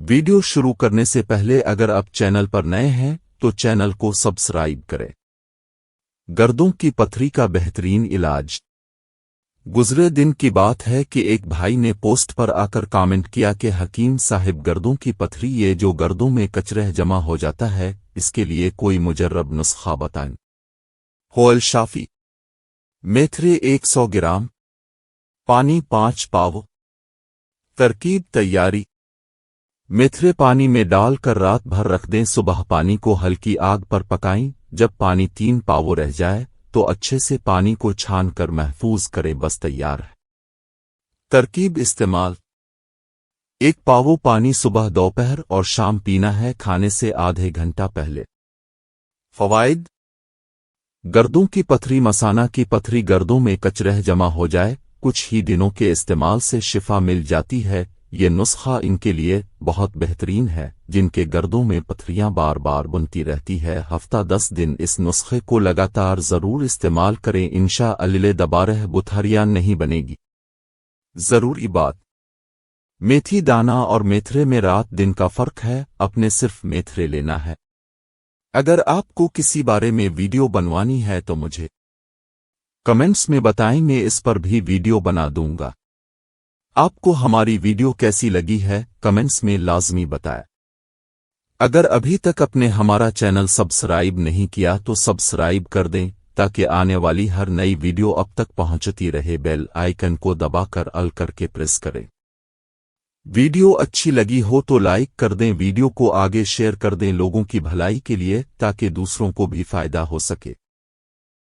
Video شروع کرنے سے پہلے اگر آپ چینل پر نئے ہیں تو چینل کو سبسکرائب کریں۔ گردوں کی پتھری کا بہترین علاج۔ گزرے دن کی بات ہے کہ ایک بھائی نے پوسٹ پر آ کر کامنٹ کیا کہ حکیم صاحب، گردوں کی پتھری، یہ جو گردوں میں کچرہ جمع ہو جاتا ہے، اس کے لیے کوئی مجرب نسخہ بتائیں۔ حل شافی: میتھرے 100 گرام، پانی 5 پاو۔ ترکیب تیاری: میتھرے پانی میں ڈال کر رات بھر رکھ دیں، صبح پانی کو ہلکی آگ پر پکائیں، جب پانی 3 پاو رہ جائے تو اچھے سے پانی کو چھان کر محفوظ کریں، بس تیار ہے۔ ترکیب استعمال: 1 پاو پانی صبح، دوپہر اور شام پینا ہے، کھانے سے آدھے گھنٹہ پہلے۔ فوائد: گردوں کی پتھری: مثانہ کی پتھری، گردوں میں کچرہ جمع ہو جائے، کچھ ہی دنوں کے استعمال سے شفا مل جاتی ہے۔ یہ نسخہ ان کے لیے بہت بہترین ہے جن کے گردوں میں پتھریاں بار بار بنتی رہتی ہے۔ ہفتہ 10 دن اس نسخے کو لگاتار ضرور استعمال کریں، انشاءاللہ دوبارہ بتھریاں نہیں بنے گی۔ ضروری بات: میتھی دانہ اور میتھرے میں رات دن کا فرق ہے، اپنے صرف میتھرے لینا ہے۔ اگر آپ کو کسی بارے میں ویڈیو بنوانی ہے تو مجھے کمنٹس میں بتائیں، میں اس پر بھی ویڈیو بنا دوں گا۔ آپ کو ہماری ویڈیو کیسی لگی ہے کمنٹس میں لازمی بتائیں۔ اگر ابھی تک اپنے ہمارا چینل سبسکرائب نہیں کیا تو سبسکرائب کر دیں تاکہ آنے والی ہر نئی ویڈیو اب تک پہنچتی رہے۔ بیل آئیکن کو دبا کر آل کر کے پریس کریں۔ ویڈیو اچھی لگی ہو تو لائک کر دیں، ویڈیو کو آگے شیئر کر دیں لوگوں کی بھلائی کے لیے تاکہ دوسروں کو بھی فائدہ ہو سکے۔